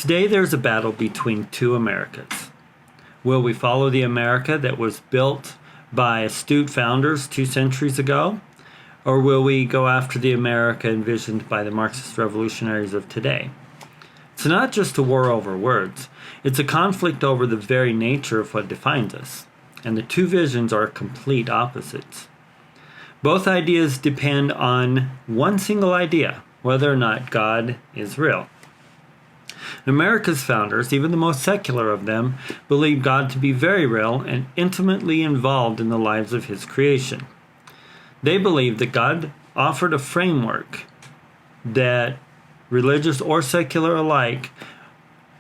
Today there's a battle between two Americas. Will we follow the America that was built by astute founders 2 centuries ago? Or will we go after the America envisioned by the Marxist revolutionaries of today? It's not just a war over words. It's a conflict over the very nature of what defines us. And the two visions are complete opposites. Both ideas depend on one single idea, whether or not God is real. America's founders, even the most secular of them, believed God to be very real and intimately involved in the lives of his creation. They believed that God offered a framework that religious or secular alike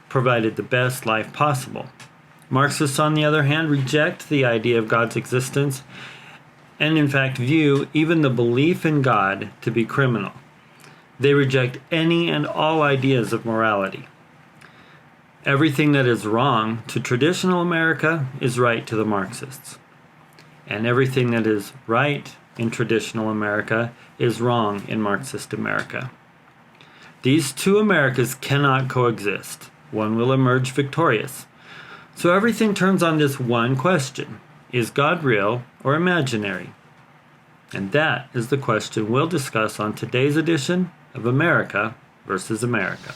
provided the best life possible. Marxists, on the other hand, reject the idea of God's existence and in fact view even the belief in God to be criminal. They reject any and all ideas of morality. Everything that is wrong to traditional America is right to the Marxists. And everything that is right in traditional America is wrong in Marxist America. These two Americas cannot coexist. One will emerge victorious. So everything turns on this one question: is God real or imaginary? And that is the question we'll discuss on today's edition of America versus America.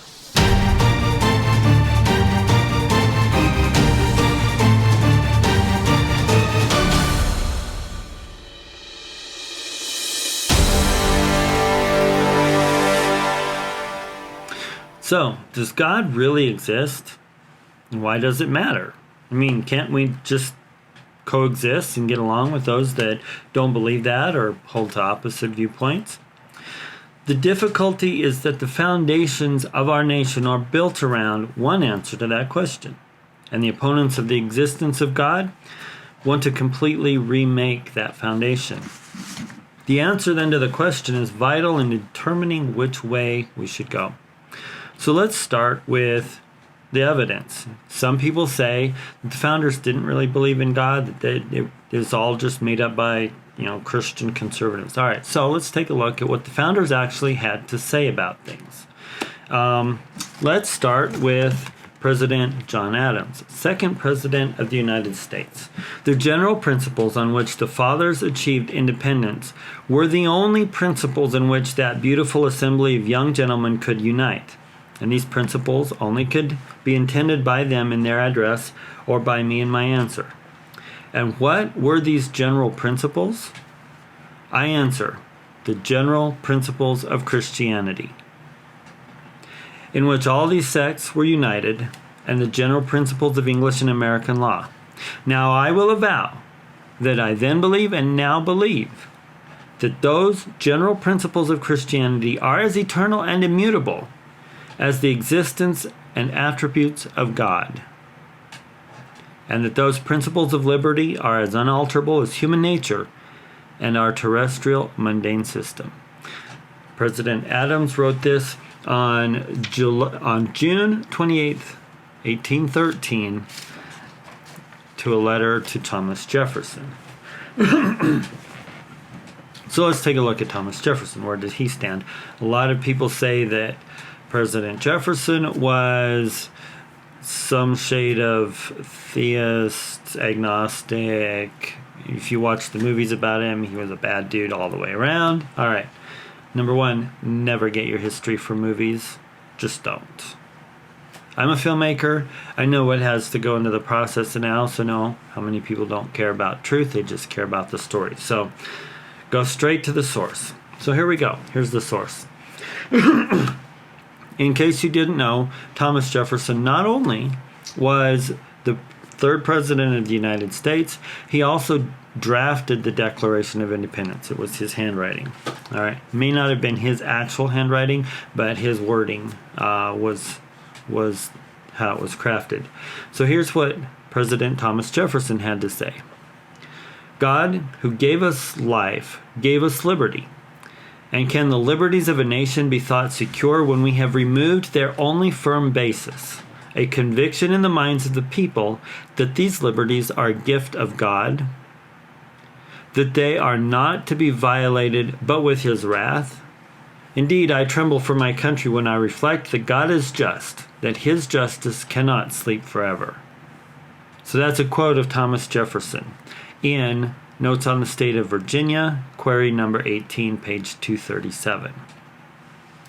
So, does God really exist? And why does it matter? I mean, can't we just coexist and get along with those that don't believe that or hold to opposite viewpoints? The difficulty is that the foundations of our nation are built around one answer to that question. And the opponents of the existence of God want to completely remake that foundation. The answer then to the question is vital in determining which way we should go. So let's start with the evidence. Some people say that the founders didn't really believe in God, that it was all just made up by Christian conservatives. All right, so let's take a look at what the founders actually had to say about things. Let's start with President John Adams, second president of the United States. The general principles on which the fathers achieved independence were the only principles in which that beautiful assembly of young gentlemen could unite. And these principles only could be intended by them in their address or by me in my answer. And what were these general principles? I answer, the general principles of Christianity, in which all these sects were united, and the general principles of English and American law. Now I will avow that I then believe and now believe that those general principles of Christianity are as eternal and immutable as the existence and attributes of God, and that those principles of liberty are as unalterable as human nature and our terrestrial mundane system. President Adams wrote this on June 28th, 1813, to a letter to Thomas Jefferson. So let's take a look at Thomas Jefferson. Where did he stand? A lot of people say that President Jefferson was some shade of theist, agnostic. If you watch the movies about him, he was a bad dude all the way around. All right. Number one, never get your history from movies. Just don't. I'm a filmmaker. I know what has to go into the process, and I also know how many people don't care about truth. They just care about the story. So go straight to the source. So here we go. Here's the source. In case you didn't know, Thomas Jefferson not only was the third president of the United States, he also drafted the Declaration of Independence. It was his handwriting. All right, may not have been his actual handwriting, but his wording was how it was crafted. So here's what President Thomas Jefferson had to say. God, who gave us life, gave us liberty. And can the liberties of a nation be thought secure when we have removed their only firm basis, a conviction in the minds of the people that these liberties are a gift of God, that they are not to be violated but with his wrath? Indeed, I tremble for my country when I reflect that God is just, that his justice cannot sleep forever. So that's a quote of Thomas Jefferson in Notes on the State of Virginia, query number 18, page 237.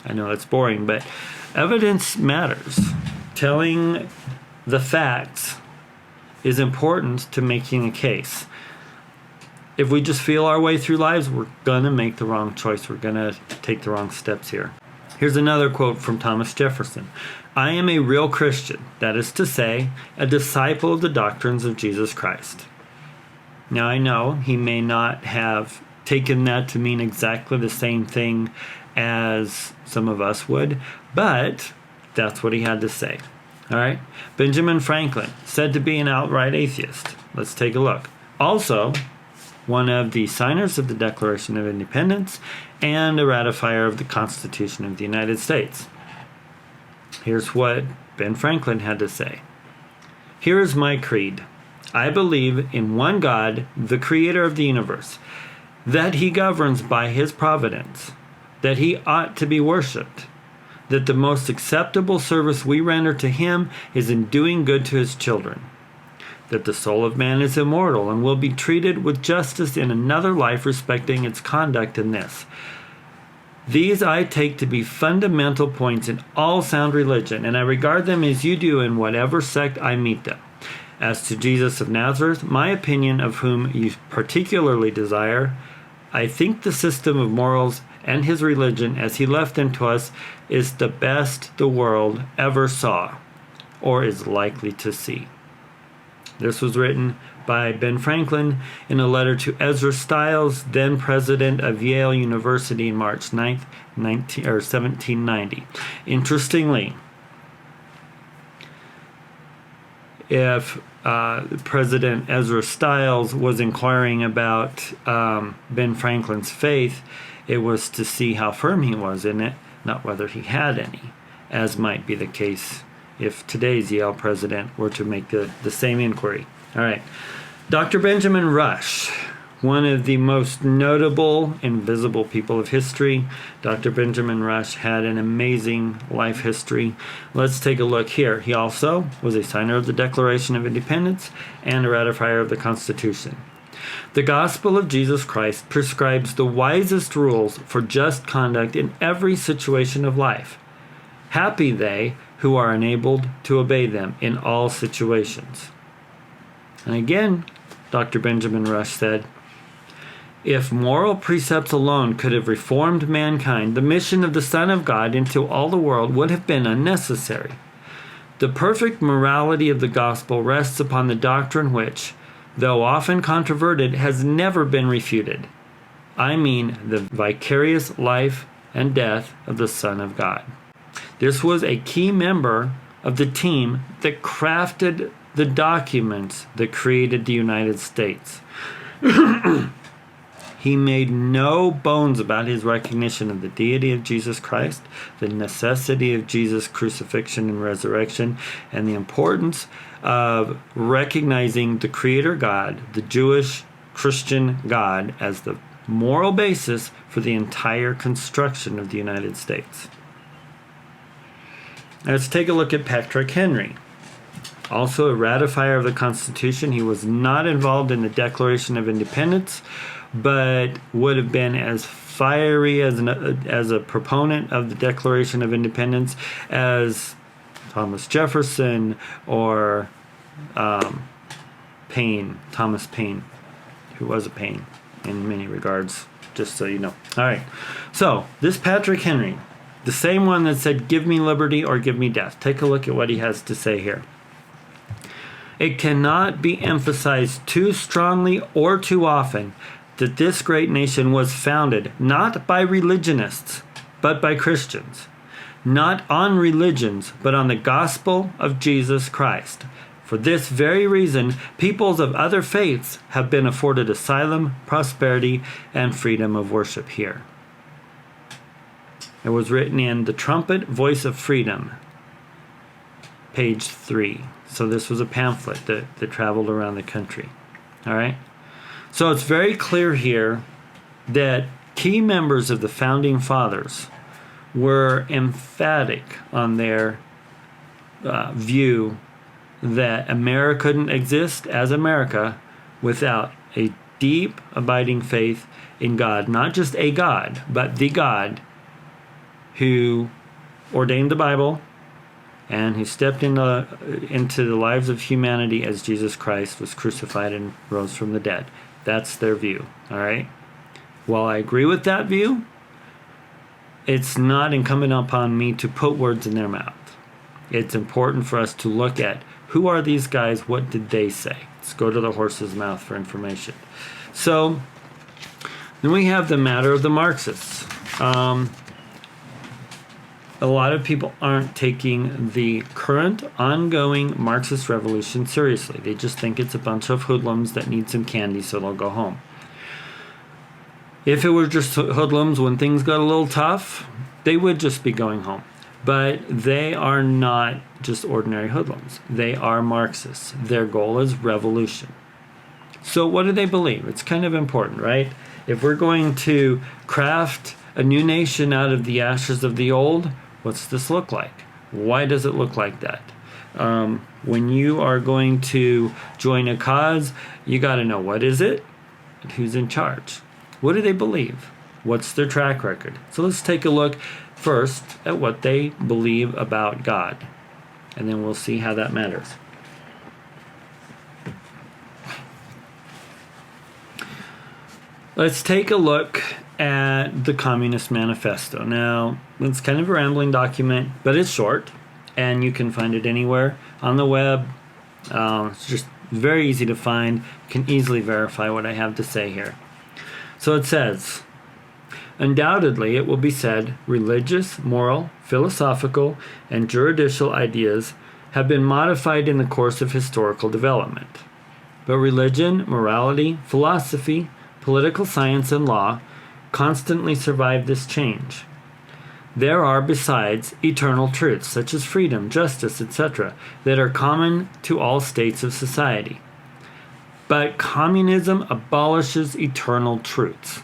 I know it's boring, but evidence matters. Telling the facts is important to making a case. If we just feel our way through lives, we're going to make the wrong choice. We're going to take the wrong steps here. Here's another quote from Thomas Jefferson. I am a real Christian, that is to say, a disciple of the doctrines of Jesus Christ. Now I know he may not have taken that to mean exactly the same thing as some of us would, but that's what he had to say. All right. Benjamin Franklin, said to be an outright atheist. Let's take a look. Also, one of the signers of the Declaration of Independence and a ratifier of the Constitution of the United States. Here's what Ben Franklin had to say. Here is my creed. I believe in one God, the creator of the universe, that he governs by his providence, that he ought to be worshipped, that the most acceptable service we render to him is in doing good to his children, that the soul of man is immortal and will be treated with justice in another life respecting its conduct in this. These I take to be fundamental points in all sound religion, and I regard them as you do in whatever sect I meet them. As to Jesus of Nazareth, my opinion of whom you particularly desire, I think the system of morals and his religion as he left them to us is the best the world ever saw or is likely to see. This was written by Ben Franklin in a letter to Ezra Stiles, then president of Yale University, March 9th, 1790. Interestingly, if President Ezra Stiles was inquiring about Ben Franklin's faith, it was to see how firm he was in it, not whether he had any, as might be the case if today's Yale president were to make the same inquiry. All right. Dr. Benjamin Rush, one of the most notable invisible people of history. Dr. Benjamin Rush had an amazing life history. Let's take a look here. He also was a signer of the Declaration of Independence and a ratifier of the Constitution. The gospel of Jesus Christ prescribes the wisest rules for just conduct in every situation of life. Happy they who are enabled to obey them in all situations. And again, Dr. Benjamin Rush said, if moral precepts alone could have reformed mankind, the mission of the Son of God into all the world would have been unnecessary. The perfect morality of the gospel rests upon the doctrine which, though often controverted, has never been refuted. I mean the vicarious life and death of the Son of God. This was a key member of the team that crafted the documents that created the United States. He made no bones about his recognition of the deity of Jesus Christ, the necessity of Jesus' crucifixion and resurrection, and the importance of recognizing the Creator God, the Jewish Christian God, as the moral basis for the entire construction of the United States. Now let's take a look at Patrick Henry. Also a ratifier of the Constitution. He was not involved in the Declaration of Independence, but would have been as fiery as a proponent of the Declaration of Independence as Thomas Jefferson or Paine, Thomas Paine, who was a Paine in many regards, just so you know. All right, so this Patrick Henry, the same one that said, give me liberty or give me death. Take a look at what he has to say here. It cannot be emphasized too strongly or too often that this great nation was founded not by religionists, but by Christians, not on religions, but on the gospel of Jesus Christ. For this very reason, peoples of other faiths have been afforded asylum, prosperity, and freedom of worship here. It was written in The Trumpet Voice of Freedom, page 3. So this was a pamphlet that traveled around the country. All right? So it's very clear here that key members of the Founding Fathers were emphatic on their view that America couldn't exist as America without a deep, abiding faith in God. Not just a God, but the God who ordained the Bible and who stepped into the lives of humanity as Jesus Christ was crucified and rose from the dead. That's their view, all right? While I agree with that view, it's not incumbent upon me to put words in their mouth. It's important for us to look at who are these guys, what did they say? Let's go to the horse's mouth for information. So, then we have the matter of the Marxists. A lot of people aren't taking the current ongoing Marxist revolution seriously. They just think it's a bunch of hoodlums that need some candy so they'll go home. If it were just hoodlums when things got a little tough, they would just be going home. But they are not just ordinary hoodlums. They are Marxists. Their goal is revolution. So what do they believe? It's kind of important, right? If we're going to craft a new nation out of the ashes of the old, what's this look like? Why does it look like that? When you are going to join a cause, you got to know what is it and who's in charge. What do they believe? What's their track record? So let's take a look first at what they believe about God, and then we'll see how that matters. Let's take a look at the Communist Manifesto. Now, it's kind of a rambling document, but it's short, and you can find it anywhere on the web. It's just very easy to find. You can easily verify what I have to say here. So it says, undoubtedly, it will be said, religious, moral, philosophical, and juridical ideas have been modified in the course of historical development. But religion, morality, philosophy, political science, and law constantly survive this change. There are, besides, eternal truths, such as freedom, justice, etc., that are common to all states of society. But communism abolishes eternal truths.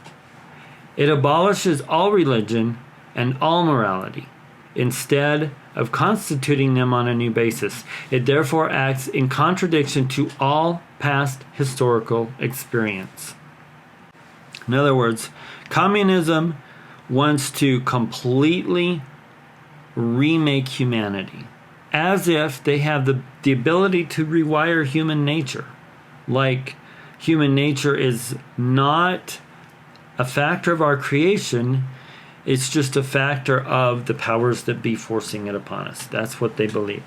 It abolishes all religion and all morality, instead of constituting them on a new basis. It therefore acts in contradiction to all past historical experience. In other words, communism wants to completely remake humanity, as if they have the ability to rewire human nature. Like human nature is not a factor of our creation, it's just a factor of the powers that be forcing it upon us. That's what they believe.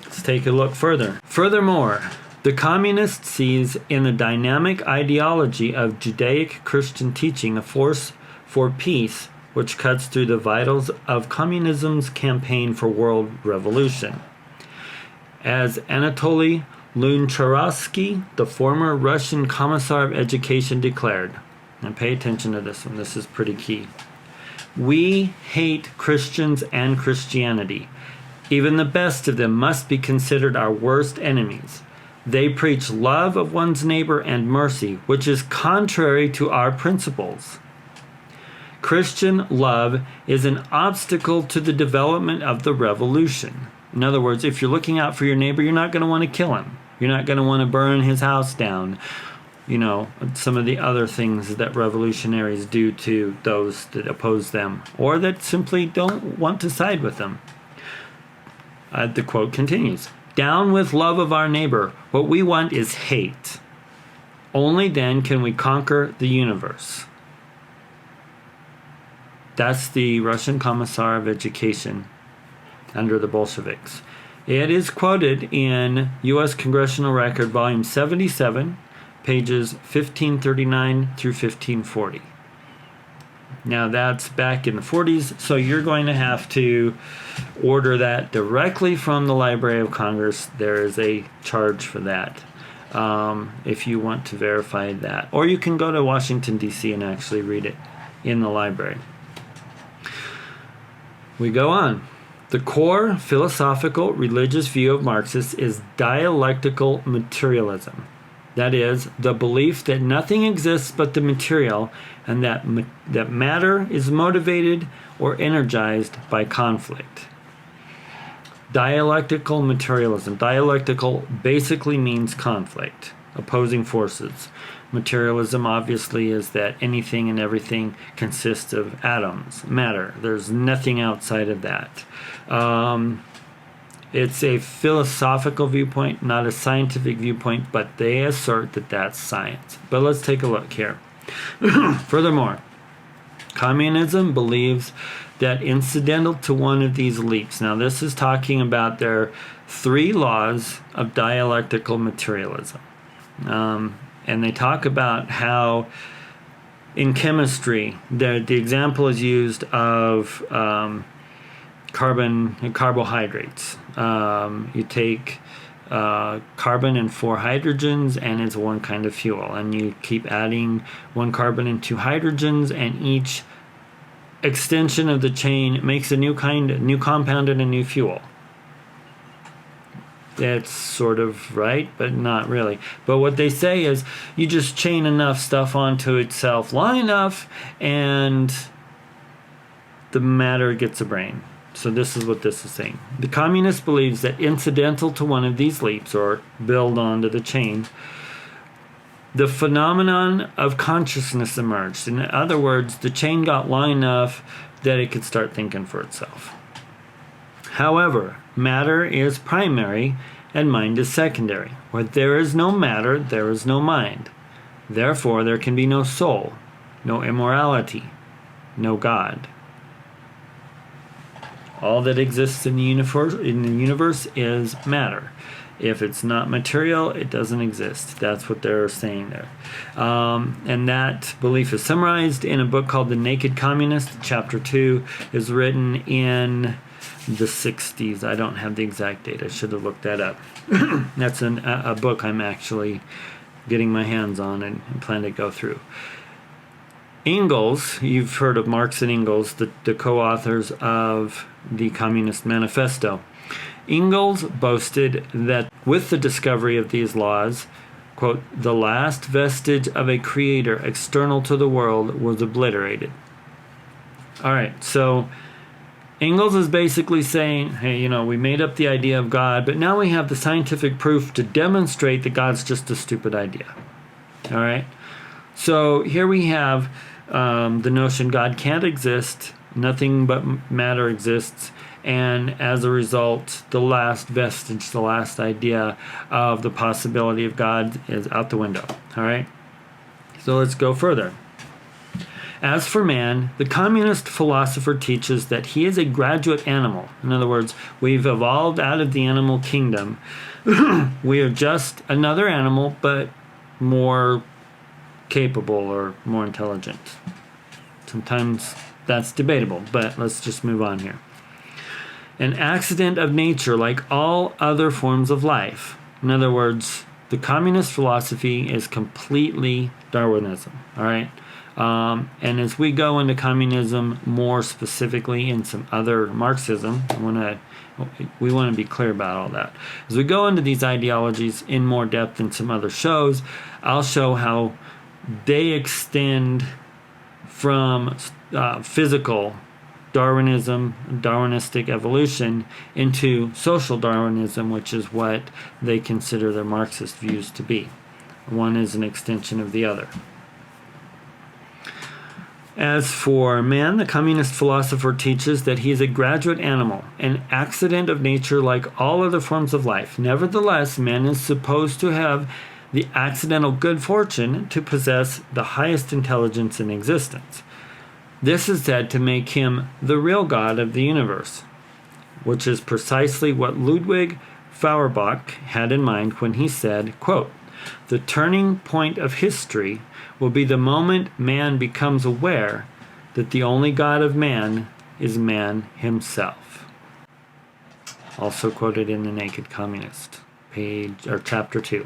Let's take a look further. Furthermore, the communist sees in the dynamic ideology of Judaic-Christian teaching a force for peace which cuts through the vitals of communism's campaign for world revolution. As Anatoly Luncharovsky, the former Russian Commissar of Education, declared, and pay attention to this one, this is pretty key. We hate Christians and Christianity. Even the best of them must be considered our worst enemies. They preach love of one's neighbor and mercy, which is contrary to our principles. Christian love is an obstacle to the development of the revolution. In other words, if you're looking out for your neighbor, you're not going to want to kill him. You're not going to want to burn his house down. You know, some of the other things that revolutionaries do to those that oppose them, or that simply don't want to side with them. The quote continues, down with love of our neighbor. What we want is hate. Only then can we conquer the universe. That's the Russian Commissar of Education under the Bolsheviks. It is quoted in U.S. Congressional Record, Volume 77, pages 1539 through 1540. Now that's back in the 40s, so you're going to have to order that directly from the Library of Congress. There is a charge for that if you want to verify that. Or you can go to Washington, D.C. and actually read it in the library. We go on. The core philosophical religious view of Marxists is dialectical materialism. That is, the belief that nothing exists but the material and that matter is motivated or energized by conflict. Dialectical materialism. Dialectical basically means conflict, opposing forces. Materialism obviously is that anything and everything consists of atoms, matter. There's nothing outside of that. It's a philosophical viewpoint, not a scientific viewpoint, but they assert that that's science. But let's take a look here. Furthermore, communism believes that incidental to one of these leaps. Now, this is talking about their 3 laws of dialectical materialism. And they talk about how in chemistry, the example is used of carbohydrates. You take carbon and 4 hydrogens, and it's one kind of fuel. And you keep adding 1 carbon and 2 hydrogens, and each extension of the chain makes a new compound and a new fuel. That's sort of right, but not really. But what they say is you just chain enough stuff onto itself long enough, and the matter gets a brain. So this is what this is saying. The communist believes that incidental to one of these leaps, or build onto the chain, the phenomenon of consciousness emerged. In other words, the chain got long enough that it could start thinking for itself. However, matter is primary and mind is secondary. Where there is no matter, there is no mind. Therefore, there can be no soul, no immorality, no God. All that exists in the universe is matter. If it's not material, it doesn't exist. That's what they're saying there. And that belief is summarized in a book called The Naked Communist. Chapter 2 is written in the 60s. I don't have the exact date. I should have looked that up. That's a book I'm actually getting my hands on and plan to go through. Engels, you've heard of Marx and Engels, the co-authors of the Communist Manifesto. Engels boasted that with the discovery of these laws, quote, the last vestige of a creator external to the world was obliterated. All right, so Engels is basically saying, hey, we made up the idea of God, but now we have the scientific proof to demonstrate that God's just a stupid idea. All right? So here we have the notion God can't exist, nothing but matter exists, and as a result, the last vestige, the last idea of the possibility of God is out the window. All right? So let's go further. As for man, the communist philosopher teaches that he is a graduate animal. In other words, we've evolved out of the animal kingdom. We are just another animal, but more capable or more intelligent. Sometimes that's debatable, but let's just move on here. An accident of nature like all other forms of life. In other words, the communist philosophy is completely Darwinism. All right? And as we go into communism more specifically in some other Marxism, we want to be clear about all that. As we go into these ideologies in more depth in some other shows, I'll show how they extend from physical Darwinism, Darwinistic evolution, into social Darwinism, which is what they consider their Marxist views to be. One is an extension of the other. As for man, the communist philosopher teaches that he is a graduate animal, an accident of nature like all other forms of life. Nevertheless, man is supposed to have the accidental good fortune to possess the highest intelligence in existence. This is said to make him the real God of the universe, which is precisely what Ludwig Feuerbach had in mind when he said, quote, the turning point of history will be the moment man becomes aware that the only God of man is man himself. Also quoted in The Naked Communist, chapter 2.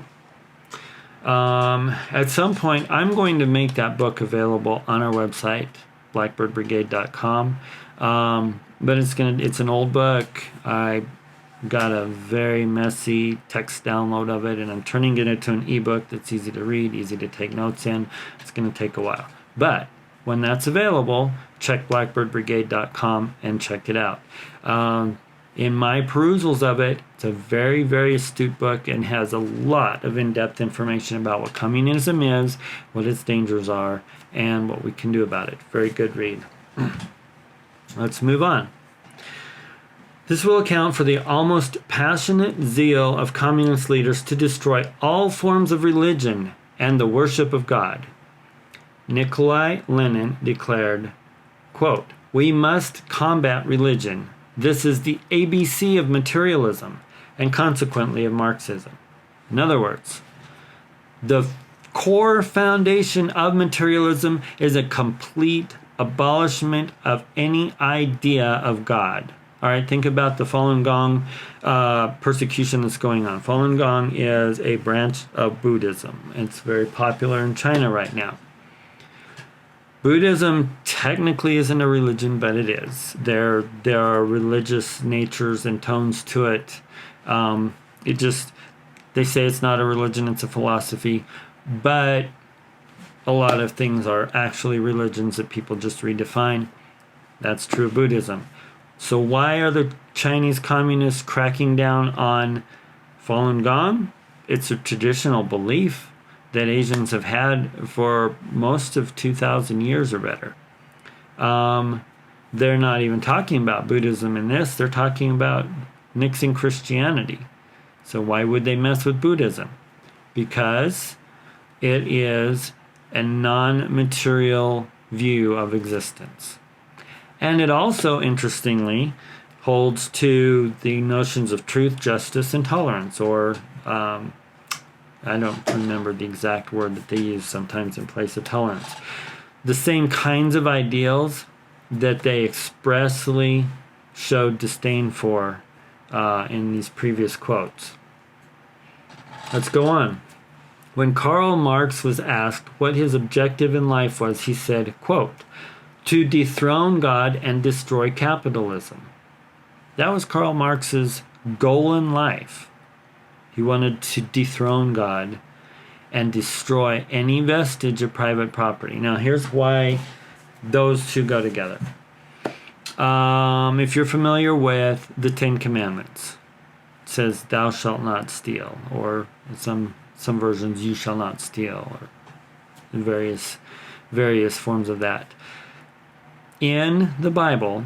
At some point, I'm going to make that book available on our website, blackbirdbrigade.com. But it's an old book. I got a very messy text download of it, and I'm turning it into an ebook that's easy to read, easy to take notes in. It's going to take a while. But when that's available, check blackbirdbrigade.com and check it out. In my perusals of it, it's a very, very astute book and has a lot of in-depth information about what communism is, what its dangers are, and what we can do about it. Very good read. Let's move on. This will account for the almost passionate zeal of communist leaders to destroy all forms of religion and the worship of God. Nikolai Lenin declared, quote, "We must combat religion. This is the ABC of materialism and consequently of Marxism." In other words, the core foundation of materialism is a complete abolishment of any idea of God. All right, think about the Falun Gong persecution that's going on. Falun Gong is a branch of Buddhism. It's very popular in China right now. Buddhism technically isn't a religion, but it is. There are religious natures and tones to it. They say it's not a religion, it's a philosophy, but a lot of things are actually religions that people just redefine. That's true of Buddhism. So why are the Chinese communists cracking down on Falun Gong? It's a traditional belief that Asians have had for most of 2,000 years or better. They're not even talking about Buddhism in this. They're talking about nixing Christianity. So why would they mess with Buddhism? Because it is a non-material view of existence. And it also, interestingly, holds to the notions of truth, justice, and tolerance, or I don't remember the exact word that they use sometimes in place of tolerance. The same kinds of ideals that they expressly showed disdain for in these previous quotes. Let's go on. When Karl Marx was asked what his objective in life was, he said, quote, "To dethrone God and destroy capitalism." That was Karl Marx's goal in life. He wanted to dethrone God and destroy any vestige of private property. Now, here's why those two go together. If you're familiar with the Ten Commandments, it says, "Thou shalt not steal," or in some versions, "You shall not steal," or in various forms of that. In the Bible,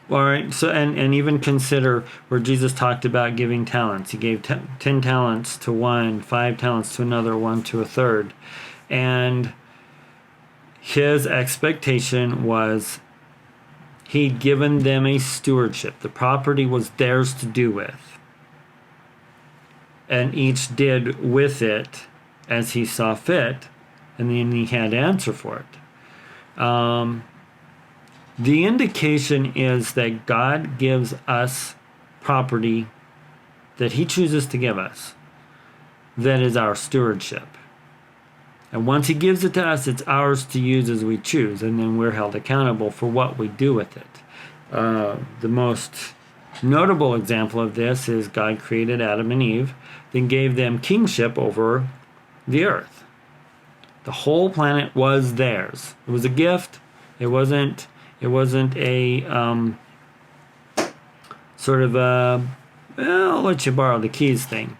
all right, so and even consider where Jesus talked about giving talents. He gave 10 talents to one, 5 talents to another, 1 to a third. And his expectation was he'd given them a stewardship. The property was theirs to do with. And each did with it as he saw fit, and then he had to answer for it. The indication is that God gives us property that he chooses to give us. That is our stewardship. And once he gives it to us, it's ours to use as we choose, and then we're held accountable for what we do with it. The most notable example of this is God created Adam and Eve, then gave them kingship over the earth. The whole planet was theirs. It was a gift. It wasn't a sort of a, well, I'll let you borrow the keys thing.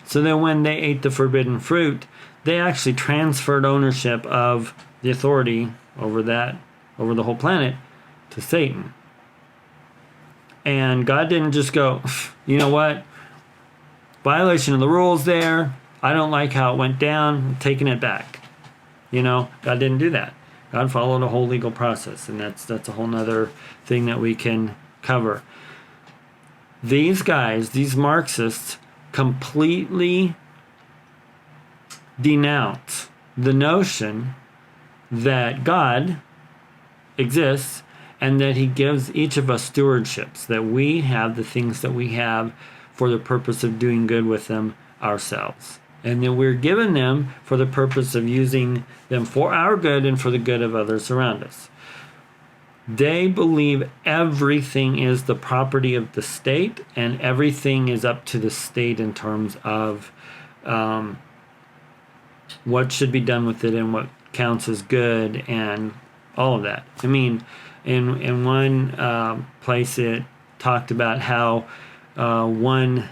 So then when they ate the forbidden fruit, they actually transferred ownership of the authority over the whole planet to Satan. And God didn't just go, you know what? Violation of the rules there. I don't like how it went down. I'm taking it back. God didn't do that. God followed a whole legal process, and that's a whole nother thing that we can cover. These guys, these Marxists, completely denounce the notion that God exists and that he gives each of us stewardships, that we have the things that we have for the purpose of doing good with them ourselves. And that we're given them for the purpose of using them for our good and for the good of others around us. They believe everything is the property of the state, and everything is up to the state in terms of what should be done with it and what counts as good and all of that. I mean, in one place it talked about how one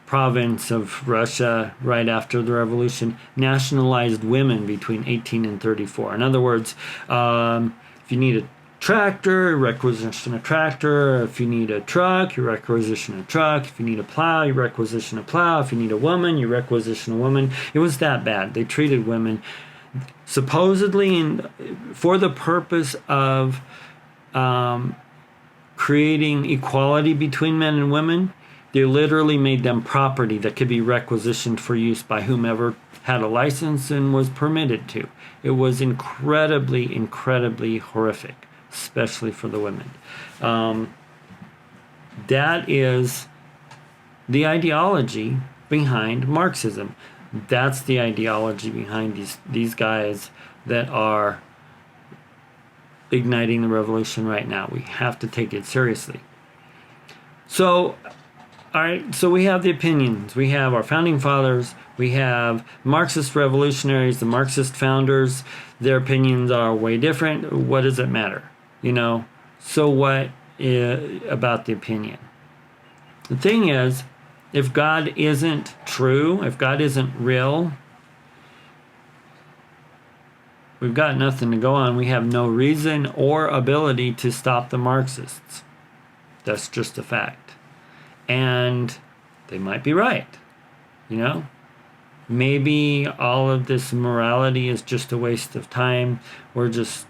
province of Russia right after the revolution nationalized women between 18 and 34. In other words, if you need a tractor, you requisition a tractor. If you need a truck, you requisition a truck. If you need a plow, you requisition a plow. If you need a woman, you requisition a woman. It was that bad. They treated women supposedly for the purpose of creating equality between men and women. They literally made them property that could be requisitioned for use by whomever had a license and was permitted to. It was incredibly, incredibly horrific, especially for the women. That is the ideology behind Marxism. That's the ideology behind these guys that are igniting the revolution right now. We have to take it seriously. So, all right, so we have the opinions. We have our founding fathers. We have Marxist revolutionaries, the Marxist founders. Their opinions are way different. What does it matter? So what about the opinion? The thing is, if God isn't true, if God isn't real, we've got nothing to go on. We have no reason or ability to stop the Marxists. That's just a fact. And they might be right, Maybe all of this morality is just a waste of time. We're just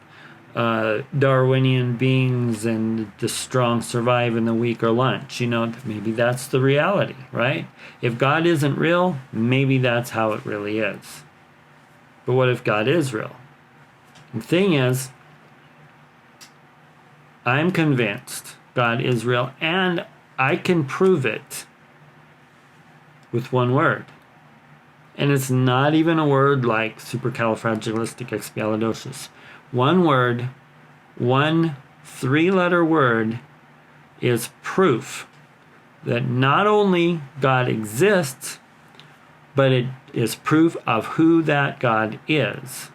Darwinian beings and the strong survive and the weak are lunch. Maybe that's the reality, right? If God isn't real, maybe that's how it really is. But what if God is real? The thing is, I'm convinced God is real, and I can prove it with one word. And it's not even a word like supercalifragilisticexpialidocious. One word, one 3-letter word is proof that not only God exists, but it is proof of who that God is.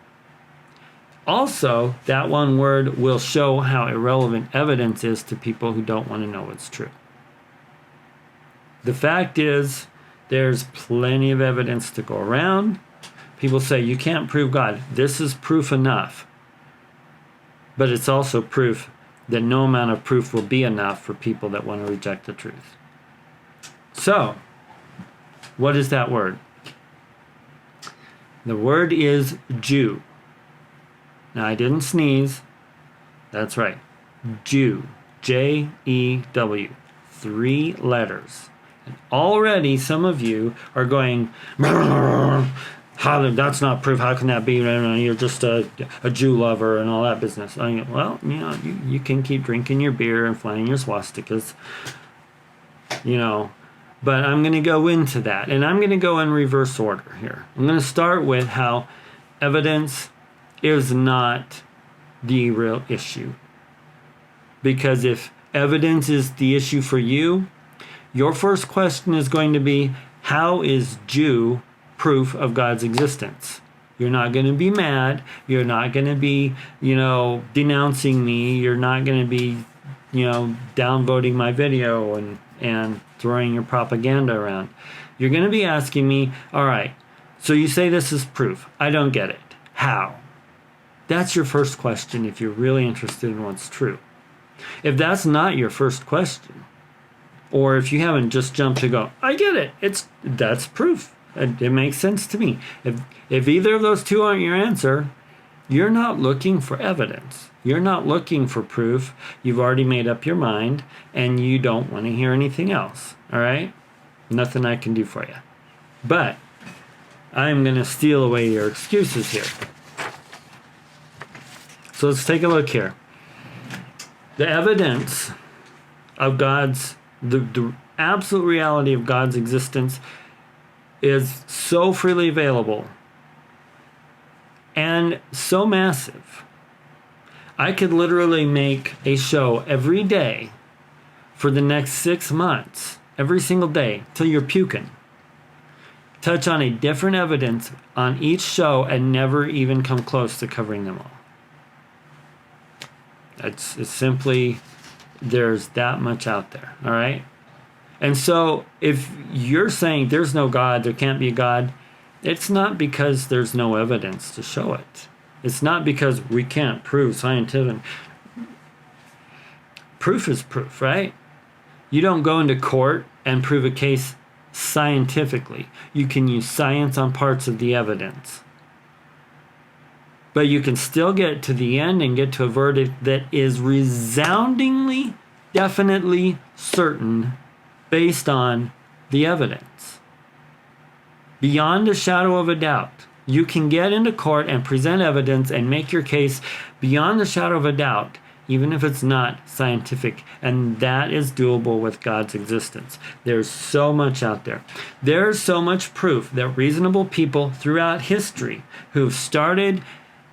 Also, that one word will show how irrelevant evidence is to people who don't want to know what's true. The fact is, there's plenty of evidence to go around. People say, you can't prove God. This is proof enough. But it's also proof that no amount of proof will be enough for people that want to reject the truth. So, what is that word? The word is Jew. Now, I didn't sneeze. That's right. Jew. J-E-W. 3 letters. And already some of you are going, that's not proof. How can that be? You're just a Jew lover and all that business. Well, you can keep drinking your beer and flying your swastikas, But I'm going to go into that. And I'm going to go in reverse order here. I'm going to start with how evidence is not the real issue. Because if evidence is the issue for you, your first question is going to be, how is Jew proof of God's existence? You're not going to be mad. You're not going to be, denouncing me. You're not going to be, downvoting my video and throwing your propaganda around. You're going to be asking me, all right, so you say this is proof. I don't get it. How? That's your first question if you're really interested in what's true. If that's not your first question, or if you haven't just jumped to go, I get it. That's proof. It makes sense to me. If either of those two aren't your answer, you're not looking for evidence. You're not looking for proof. You've already made up your mind, and you don't want to hear anything else. All right? Nothing I can do for you. But I'm going to steal away your excuses here. So let's take a look here. The evidence of the absolute reality of God's existence is so freely available and so massive. I could literally make a show every day for the next 6 months, every single day, till you're puking. Touch on a different evidence on each show and never even come close to covering them all. It's simply There's that much out there, all right? And so if you're saying there's no God, there can't be a God, it's not because there's no evidence to show it. It's not because we can't prove scientific. Proof is proof, right? You don't go into court and prove a case scientifically. You can use science on parts of the evidence. But you can still get to the end and get to a verdict that is resoundingly, definitely certain based on the evidence. Beyond a shadow of a doubt. You can get into court and present evidence and make your case beyond the shadow of a doubt, even if it's not scientific. And that is doable with God's existence. There's so much out there. There's so much proof that reasonable people throughout history who've started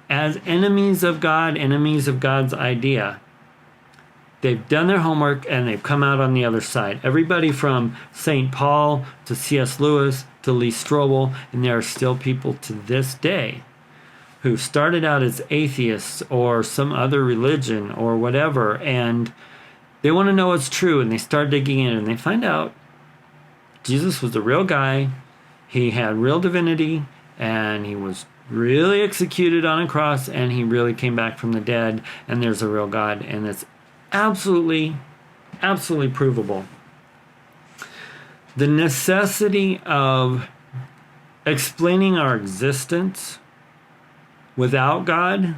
as enemies of God, enemies of God's idea, they've done their homework and they've come out on the other side. Everybody from St. Paul to C.S. Lewis to Lee Strobel, and there are still people to this day who started out as atheists or some other religion or whatever, and they want to know what's true, and they start digging in and they find out Jesus was a real guy, he had real divinity, and he was really executed on a cross, and he really came back from the dead, and there's a real God, and it's absolutely provable. The necessity of explaining our existence without God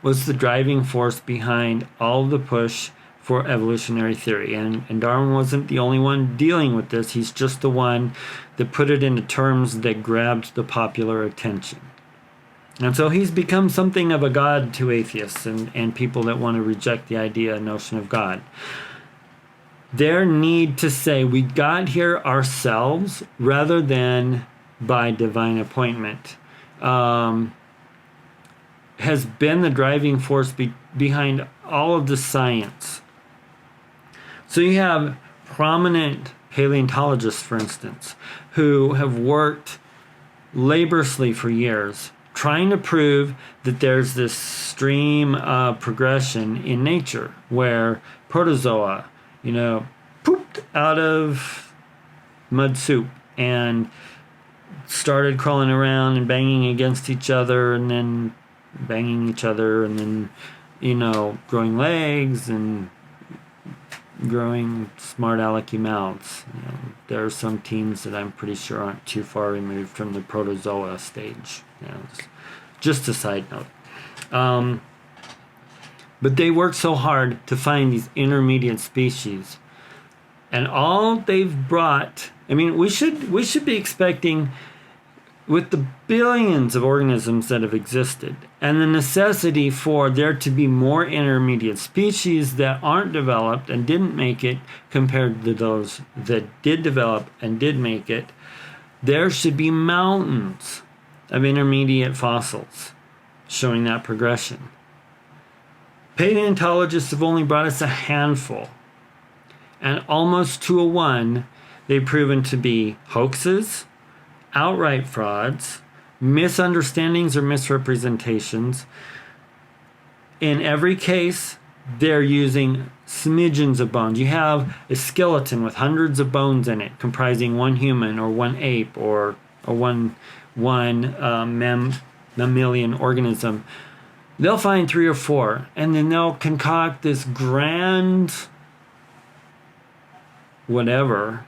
was the driving force behind all of the push for evolutionary theory. And Darwin wasn't the only one dealing with this. He's just the one that put it into terms that grabbed the popular attention. And so he's become something of a god to atheists and people that want to reject the idea and notion of God. Their need to say we got here ourselves rather than by divine appointment has been the driving force behind all of the science. So you have prominent paleontologists, for instance, who have worked laboriously for years trying to prove that there's this stream of progression in nature where protozoa, pooped out of mud soup and started crawling around and banging against each other and then banging each other and then, growing legs and growing smart alecky mouths. There are some teams that I'm pretty sure aren't too far removed from the protozoa stage. Just a side note. But they work so hard to find these intermediate species. And all they've brought, we should be expecting, with the billions of organisms that have existed and the necessity for there to be more intermediate species that aren't developed and didn't make it compared to those that did develop and did make it, there should be mountains of intermediate fossils showing that progression. Paleontologists have only brought us a handful, and almost to a one, they've proven to be hoaxes, outright frauds, misunderstandings or misrepresentations. In every case, they're using smidgens of bones. You have a skeleton with hundreds of bones in it, comprising one human or one ape or one mammalian organism. They'll find 3 or 4, and then they'll concoct this grand whatever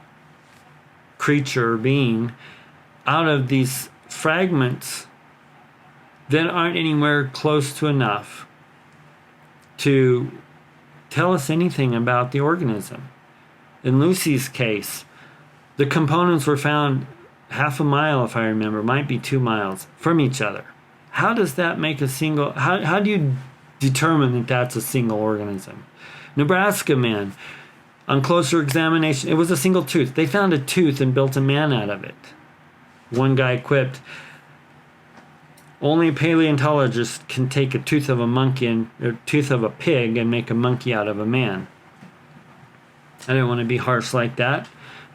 creature or being out of these fragments that aren't anywhere close to enough to tell us anything about the organism. In Lucy's case, the components were found half a mile, if I remember, might be 2 miles from each other. How does that make a single, how do you determine that that's a single organism? Nebraska man, on closer examination, it was a single tooth. They found a tooth and built a man out of it. One guy quipped, only a paleontologist can take a tooth of a monkey and a tooth of a pig and make a monkey out of a man. I didn't want to be harsh like that,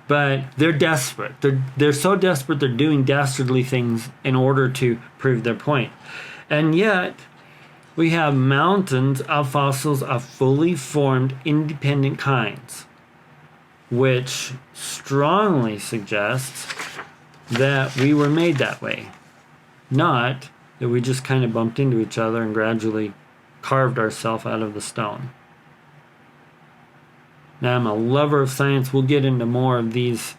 but they're desperate. They're so desperate they're doing dastardly things in order to prove their point. And yet, we have mountains of fossils of fully formed independent kinds, which strongly suggests that we were made that way, not that we just kind of bumped into each other and gradually carved ourselves out of the stone. Now, I'm a lover of science. We'll get into more of these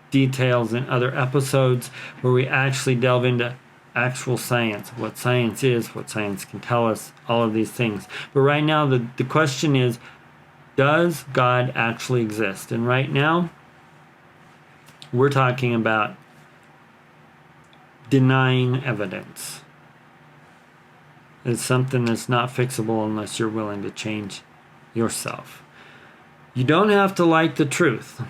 details in other episodes where we actually delve into actual science, what science is, what science can tell us, all of these things. But right now, the question is, does God actually exist? And right now, we're talking about denying evidence. It's something that's not fixable unless you're willing to change yourself. You don't have to like the truth,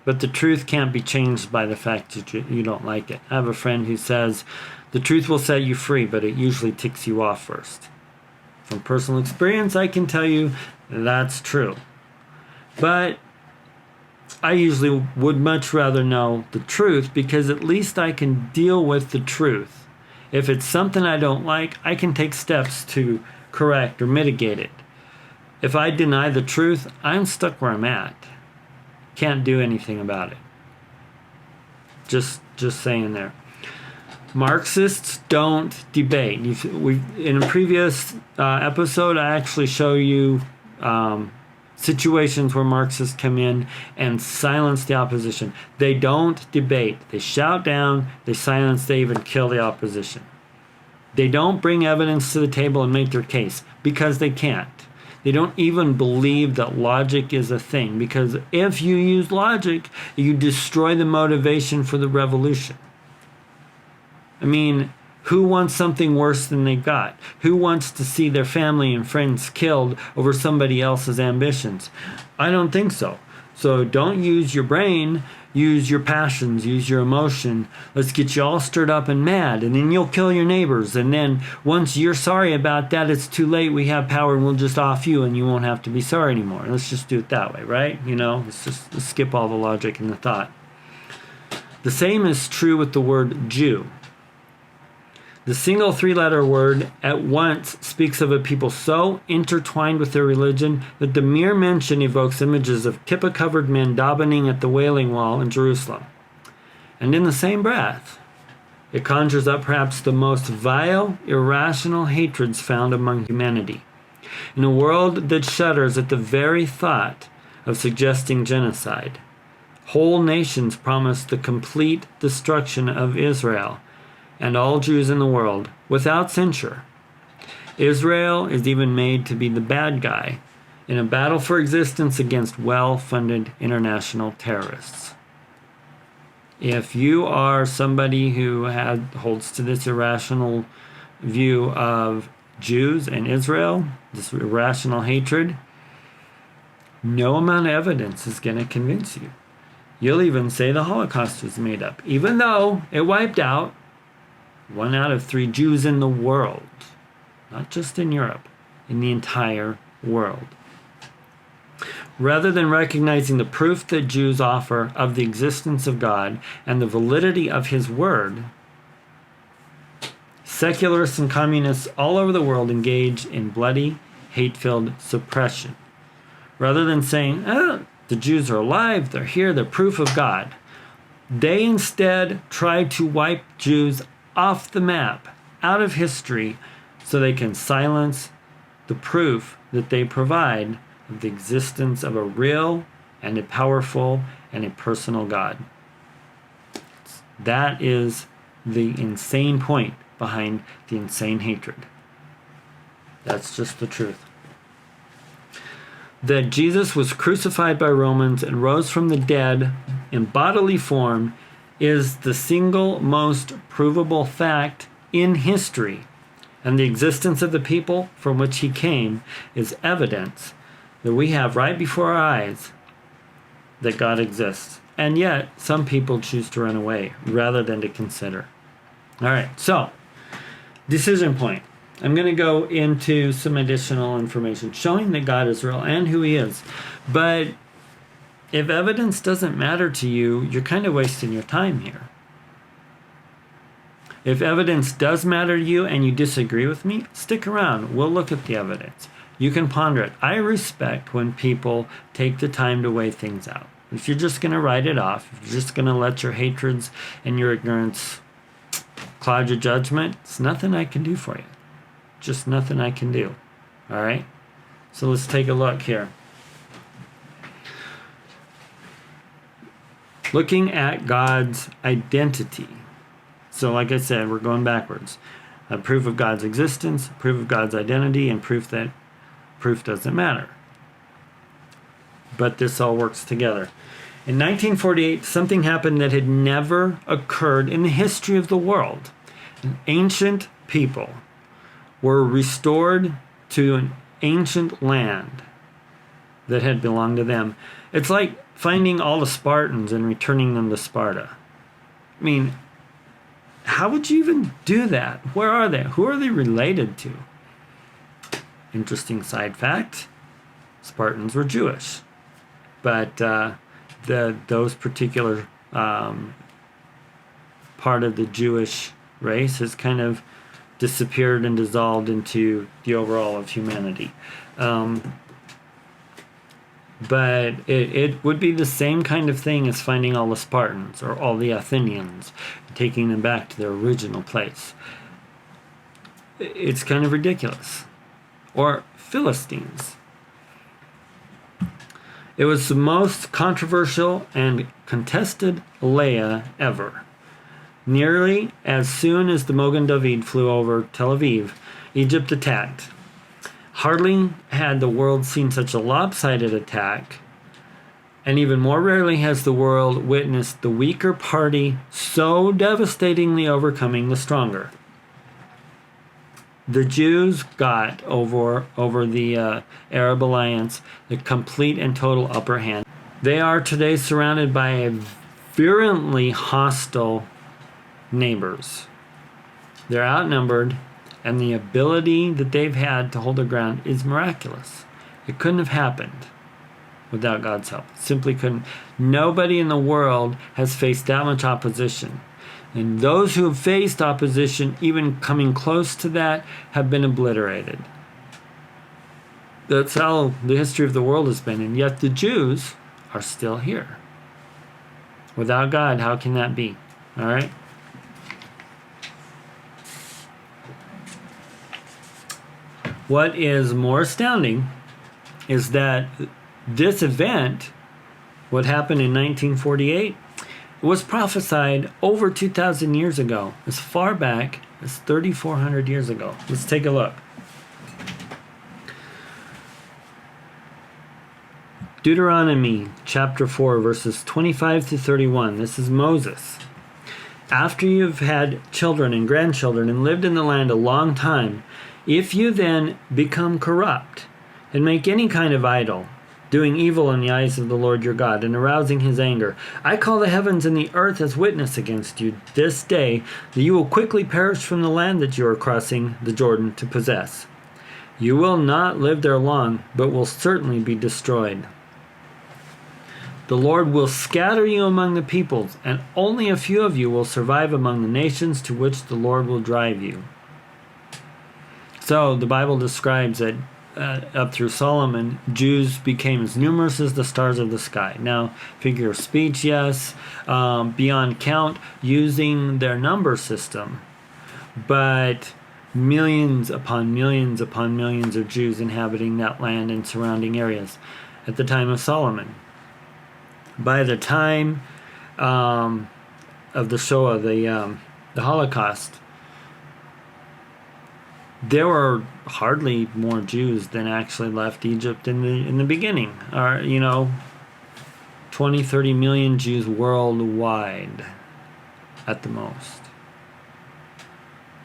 but the truth can't be changed by the fact that you don't like it. I have a friend who says, the truth will set you free, but it usually ticks you off first. From personal experience, I can tell you that's true. But I usually would much rather know the truth, because at least I can deal with the truth. If it's something I don't like, I can take steps to correct or mitigate it. If I deny the truth, I'm stuck where I'm at. Can't do anything about it. Just saying there. Marxists don't debate. In a previous episode, I actually show you situations where Marxists come in and silence the opposition. They don't debate. They shout down, they silence, they even kill the opposition. They don't bring evidence to the table and make their case because they can't. They don't even believe that logic is a thing, because if you use logic, you destroy the motivation for the revolution. I mean, who wants something worse than they got? Who wants to see their family and friends killed over somebody else's ambitions? I don't think so. So don't use your brain, use your passions, use your emotion. Let's get you all stirred up and mad, and then you'll kill your neighbors. And then once you're sorry about that, it's too late. We have power and we'll just off you and you won't have to be sorry anymore. Let's just do it that way, right? Let's skip all the logic and the thought. The same is true with the word Jew. The single three-letter word at once speaks of a people so intertwined with their religion that the mere mention evokes images of kippah-covered men davening at the Wailing Wall in Jerusalem. And in the same breath, it conjures up perhaps the most vile, irrational hatreds found among humanity. In a world that shudders at the very thought of suggesting genocide, whole nations promise the complete destruction of Israel and all Jews in the world, without censure. Israel is even made to be the bad guy in a battle for existence against well-funded international terrorists. If you are somebody who holds to this irrational view of Jews and Israel, this irrational hatred, no amount of evidence is going to convince you. You'll even say the Holocaust was made up, even though it wiped out 1 out of 3 Jews in the world, not just in Europe, in the entire world. Rather than recognizing the proof that Jews offer of the existence of God and the validity of His Word, secularists and communists all over the world engage in bloody, hate-filled suppression. Rather than saying, the Jews are alive, they're here, they're proof of God, they instead try to wipe Jews off the map, out of history, so they can silence the proof that they provide of the existence of a real and a powerful and a personal God. That is the insane point behind the insane hatred. That's just the truth. That Jesus was crucified by Romans and rose from the dead in bodily form is the single most provable fact in history, and the existence of the people from which He came is evidence that we have right before our eyes that God exists. And yet, some people choose to run away rather than to consider. All right, so, decision point. I'm going to go into some additional information showing that God is real and who He is. But if evidence doesn't matter to you, you're kind of wasting your time here. If evidence does matter to you and you disagree with me, stick around. We'll look at the evidence. You can ponder it. I respect when people take the time to weigh things out. If you're just going to write it off, if you're just going to let your hatreds and your ignorance cloud your judgment, it's nothing I can do for you. Just nothing I can do. All right? So let's take a look here. Looking at God's identity. So like I said, we're going backwards. Proof of God's existence, proof of God's identity, and proof that proof doesn't matter. But this all works together. In 1948, something happened that had never occurred in the history of the world. An ancient people were restored to an ancient land that had belonged to them. It's like finding all the Spartans and returning them to Sparta. I mean, how would you even do that? Where are they? Who are they related to? Interesting side fact, Spartans were Jewish. But those particular part of the Jewish race has kind of disappeared and dissolved into the overall of humanity. But it would be the same kind of thing as finding all the Spartans or all the Athenians, taking them back to their original place. It's kind of ridiculous. Or Philistines. It was the most controversial and contested aliyah ever. Nearly as soon as the Mogen David flew over Tel Aviv, Egypt attacked. Hardly had the world seen such a lopsided attack, and even more rarely has the world witnessed the weaker party so devastatingly overcoming the stronger. The Jews got over the Arab alliance the complete and total upper hand. They are today surrounded by virulently hostile neighbors. They're outnumbered, and the ability that they've had to hold their ground is miraculous. It couldn't have happened without God's help. It simply couldn't. Nobody in the world has faced that much opposition. And those who have faced opposition, even coming close to that, have been obliterated. That's how the history of the world has been. And yet the Jews are still here. Without God, how can that be? All right? What is more astounding is that this event, what happened in 1948, was prophesied over 2,000 years ago, as far back as 3,400 years ago. Let's take a look. Deuteronomy chapter 4, verses 25 to 31. This is Moses. After you've had children and grandchildren and lived in the land a long time, if you then become corrupt and make any kind of idol, doing evil in the eyes of the Lord your God and arousing his anger, I call the heavens and the earth as witness against you this day that you will quickly perish from the land that you are crossing the Jordan to possess. You will not live there long, but will certainly be destroyed. The Lord will scatter you among the peoples, and only a few of you will survive among the nations to which the Lord will drive you. So the Bible describes that up through Solomon, Jews became as numerous as the stars of the sky. Now, figure of speech, yes, beyond count, using their number system. But millions upon millions upon millions of Jews inhabiting that land and surrounding areas at the time of Solomon. By the time of the Shoah, the Holocaust, there were hardly more Jews than actually left Egypt in the beginning. 20, 30 million Jews worldwide at the most.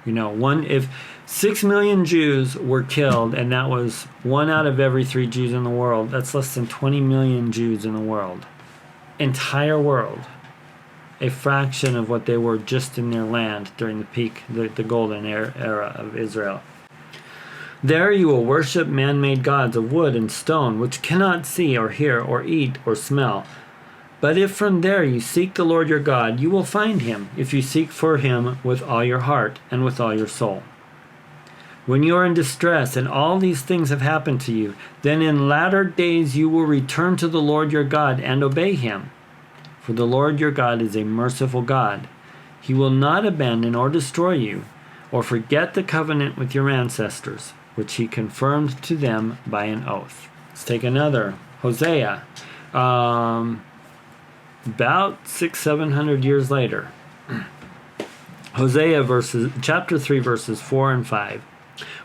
If 6 million Jews were killed, and that was 1 out of every 3 Jews in the world, that's less than 20 million Jews in the world. Entire world. A fraction of what they were just in their land during the peak, the golden era of Israel. There you will worship man-made gods of wood and stone, which cannot see or hear or eat or smell. But if from there you seek the Lord your God, you will find him, if you seek for him with all your heart and with all your soul. When you are in distress and all these things have happened to you, then in latter days you will return to the Lord your God and obey him. For the Lord your God is a merciful God. He will not abandon or destroy you, or forget the covenant with your ancestors, which he confirmed to them by an oath. Let's take another. Hosea. About 600-700 years later. Hosea chapter 3 verses 4 and 5.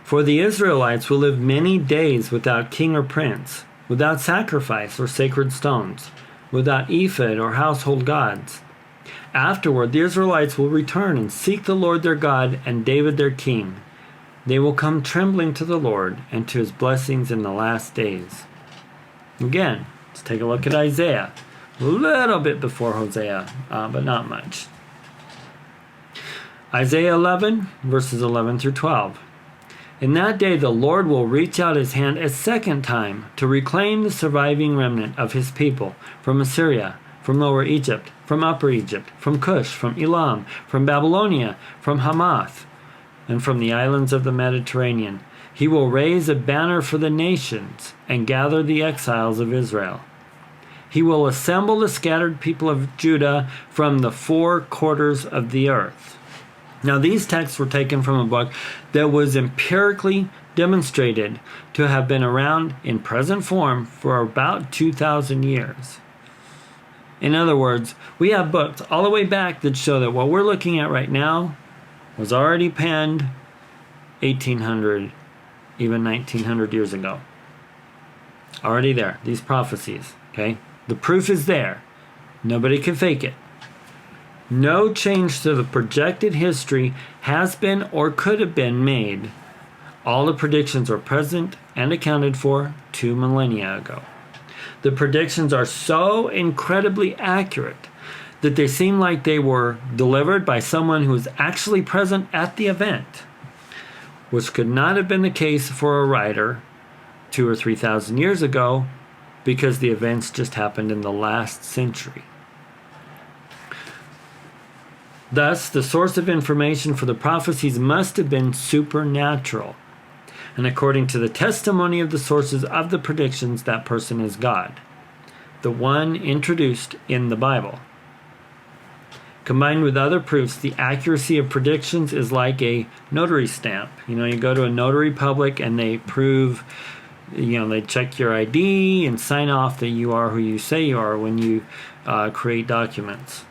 For the Israelites will live many days without king or prince, without sacrifice or sacred stones, without ephod or household gods. Afterward, the Israelites will return and seek the Lord their God and David their king. They will come trembling to the Lord and to his blessings in the last days. Again, let's take a look at Isaiah. A little bit before Hosea, but not much. Isaiah 11, verses 11 through 12. In that day the Lord will reach out his hand a second time to reclaim the surviving remnant of his people from Assyria, from Lower Egypt, from Upper Egypt, from Cush, from Elam, from Babylonia, from Hamath, and from the islands of the Mediterranean. He will raise a banner for the nations and gather the exiles of Israel. He will assemble the scattered people of Judah from the four quarters of the earth. Now, these texts were taken from a book that was empirically demonstrated to have been around in present form for about 2,000 years. In other words, we have books all the way back that show that what we're looking at right now was already penned 1,800, even 1,900 years ago. Already there, these prophecies, okay? The proof is there. Nobody can fake it. No change to the projected history has been or could have been made. All the predictions are present and accounted for 2 millennia ago. The predictions are so incredibly accurate that they seem like they were delivered by someone who was actually present at the event, which could not have been the case for a writer 2,000 or 3,000 years ago, because the events just happened in the last century. Thus, the source of information for the prophecies must have been supernatural. And according to the testimony of the sources of the predictions, that person is God, the one introduced in the Bible. Combined with other proofs, the accuracy of predictions is like a notary stamp. You go to a notary public and they prove, they check your ID and sign off that you are who you say you are when you create documents.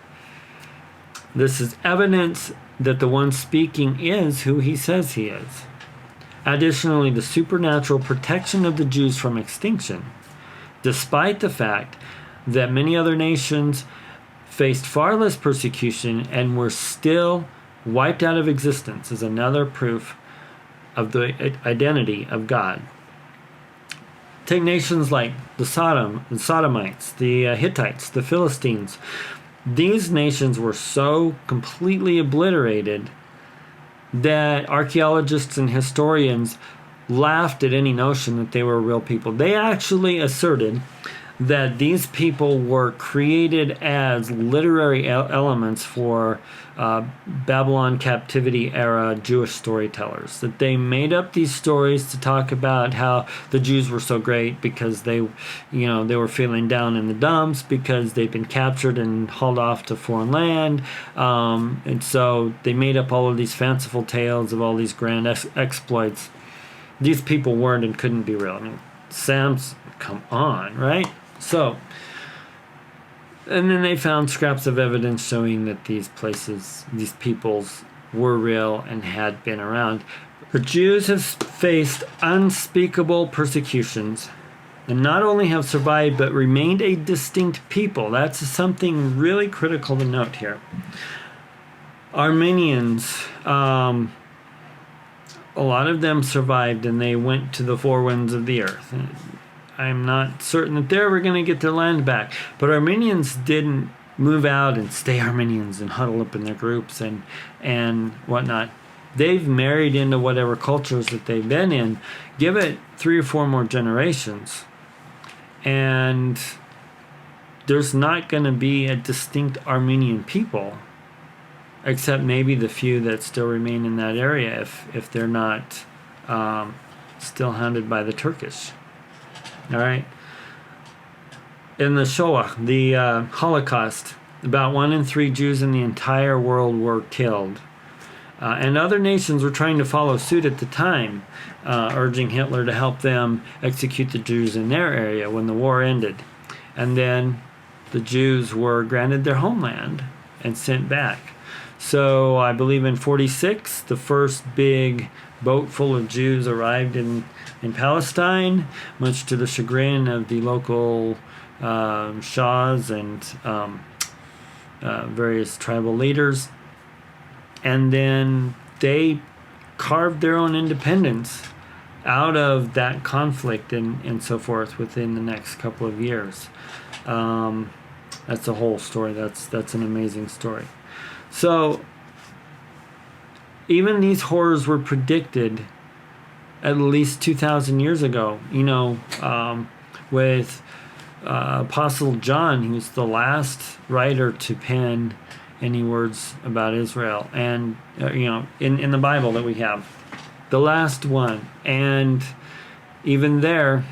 This is evidence that the one speaking is who he says he is. Additionally, the supernatural protection of the Jews from extinction, despite the fact that many other nations faced far less persecution and were still wiped out of existence, is another proof of the identity of God. Take nations like the Sodomites, the Hittites, the Philistines. These nations were so completely obliterated that archaeologists and historians laughed at any notion that they were real people. They actually asserted that these people were created as literary elements for Babylon captivity era Jewish storytellers. That they made up these stories to talk about how the Jews were so great because they were feeling down in the dumps because they'd been captured and hauled off to foreign land. And so they made up all of these fanciful tales of all these grand exploits. These people weren't and couldn't be real. I mean, Sam's, come on, right? So, and then they found scraps of evidence showing that these peoples were real and had been around. The Jews have faced unspeakable persecutions and not only have survived but remained a distinct people. That's something really critical to note here. Armenians, a lot of them survived and they went to the four winds of the earth. I'm not certain that they're ever going to get their land back. But Armenians didn't move out and stay Armenians and huddle up in their groups and whatnot. They've married into whatever cultures that they've been in. Give it 3 or 4 more generations, and there's not going to be a distinct Armenian people, except maybe the few that still remain in that area if they're not still hounded by the Turkish. All right. In the Shoah, the Holocaust, about 1 in 3 Jews in the entire world were killed. And other nations were trying to follow suit at the time, urging Hitler to help them execute the Jews in their area when the war ended. And then the Jews were granted their homeland and sent back. So I believe in 46, the first big boat full of Jews arrived in Palestine, much to the chagrin of the local shahs and various tribal leaders. And then they carved their own independence out of that conflict and so forth within the next couple of years. That's a whole story. That's an amazing story. So even these horrors were predicted at least 2,000 years ago. You know, with Apostle John, he was the last writer to pen any words about Israel, and you know, in the Bible that we have, the last one. And even there,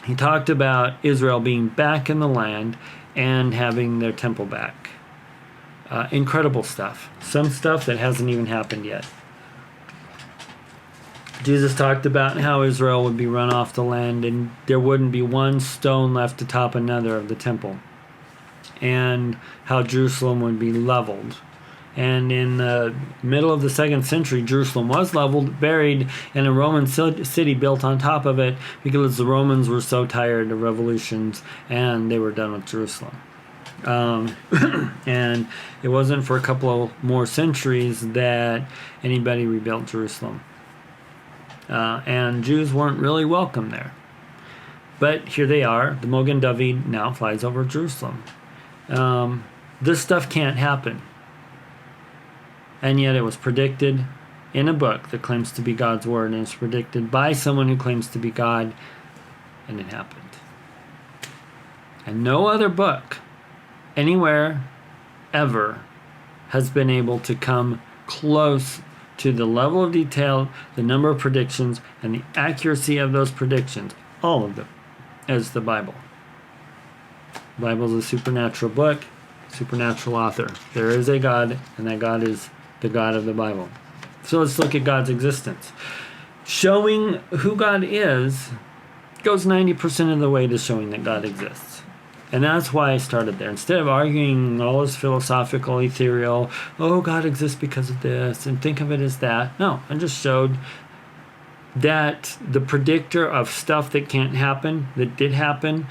he talked about Israel being back in the land and having their temple back. Incredible stuff. Some stuff that hasn't even happened yet. Jesus talked about how Israel would be run off the land and there wouldn't be one stone left to top another of the temple, and how Jerusalem would be leveled. And in the middle of the 2nd century, Jerusalem was leveled, buried, and a Roman city built on top of it because the Romans were so tired of revolutions and they were done with Jerusalem. And it wasn't for a couple of more centuries that anybody rebuilt Jerusalem. And Jews weren't really welcome there. But here they are. The Mogen David now flies over Jerusalem. This stuff can't happen. And yet it was predicted in a book that claims to be God's word, and it's predicted by someone who claims to be God, and it happened. And no other book anywhere ever has been able to come close to the level of detail, the number of predictions, and the accuracy of those predictions, all of them, as the Bible. The Bible is a supernatural book, supernatural author. There is a God, and that God is the God of the Bible. So let's look at God's existence. Showing who God is goes 90% of the way to showing that God exists. And that's why I started there. Instead of arguing all this philosophical, ethereal, oh, God exists because of this, and think of it as that. No, I just showed that the predictor of stuff that can't happen, that did happen,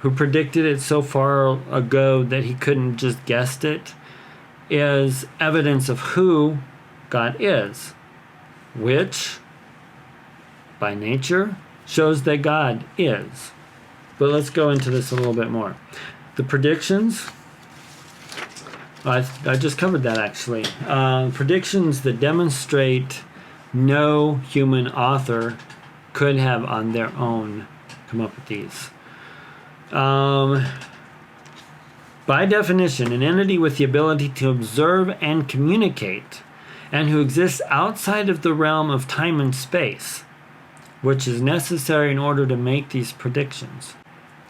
who predicted it so far ago that he couldn't just guessed it, is evidence of who God is, which, by nature, shows that God is. But let's go into this a little bit more. The predictions, I just covered that actually. Predictions that demonstrate no human author could have on their own come up with these. By definition, an entity with the ability to observe and communicate, and who exists outside of the realm of time and space, which is necessary in order to make these predictions.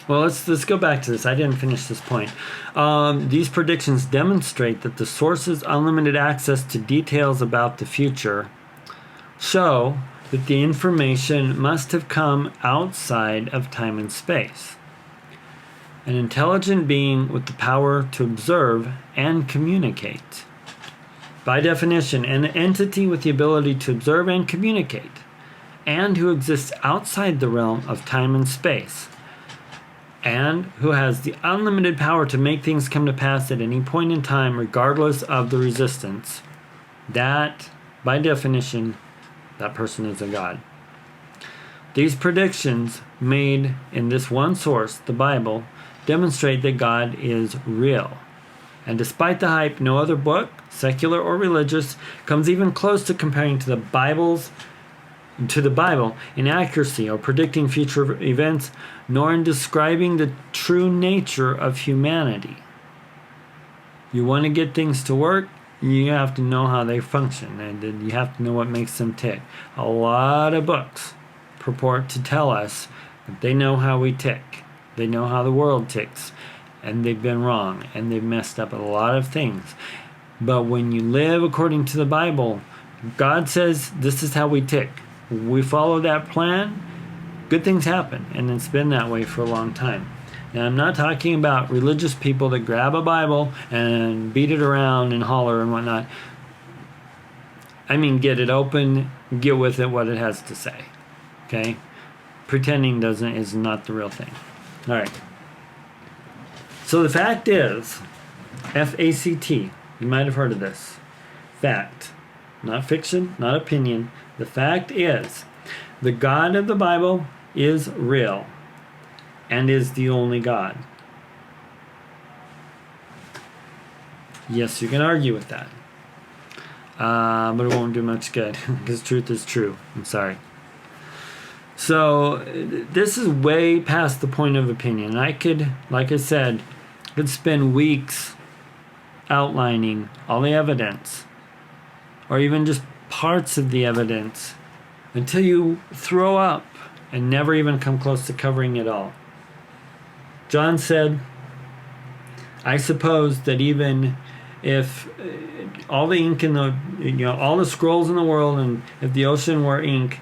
Well, let's go back to this. I didn't finish this point. These predictions demonstrate that the source's unlimited access to details about the future show that the information must have come outside of time and space. An intelligent being with the power to observe and communicate. By definition, an entity with the ability to observe and communicate, and who exists outside the realm of time and space, and who has the unlimited power to make things come to pass at any point in time, regardless of the resistance, that, by definition, that person is a God. These predictions made in this one source, the Bible, demonstrate that God is real. And despite the hype, no other book, secular or religious, comes even close to comparing to the Bible's to the Bible in accuracy or predicting future events, nor in describing the true nature of humanity. You want to get things to work, you have to know how they function, and you have to know what makes them tick. A lot of books purport to tell us that they know how we tick. They know how the world ticks, and they've been wrong, and they've messed up a lot of things. But when you live according to the Bible, God says this is how we tick. We follow that plan, good things happen, and it's been that way for a long time. Now, I'm not talking about religious people that grab a Bible and beat it around and holler and whatnot. I mean, get it open, get with it what it has to say. Okay? Pretending is not the real thing. All right. So the fact is, F-A-C-T, you might have heard of this. Fact. Not fiction, not opinion. The fact is, the God of the Bible is real and is the only God. Yes, you can argue with that. But it won't do much good because truth is true. I'm sorry. So this is way past the point of opinion. I could, like I said, could spend weeks outlining all the evidence or even just parts of the evidence until you throw up and never even come close to covering it all. John said, I suppose that even if all the ink in the, all the scrolls in the world, and if the ocean were ink,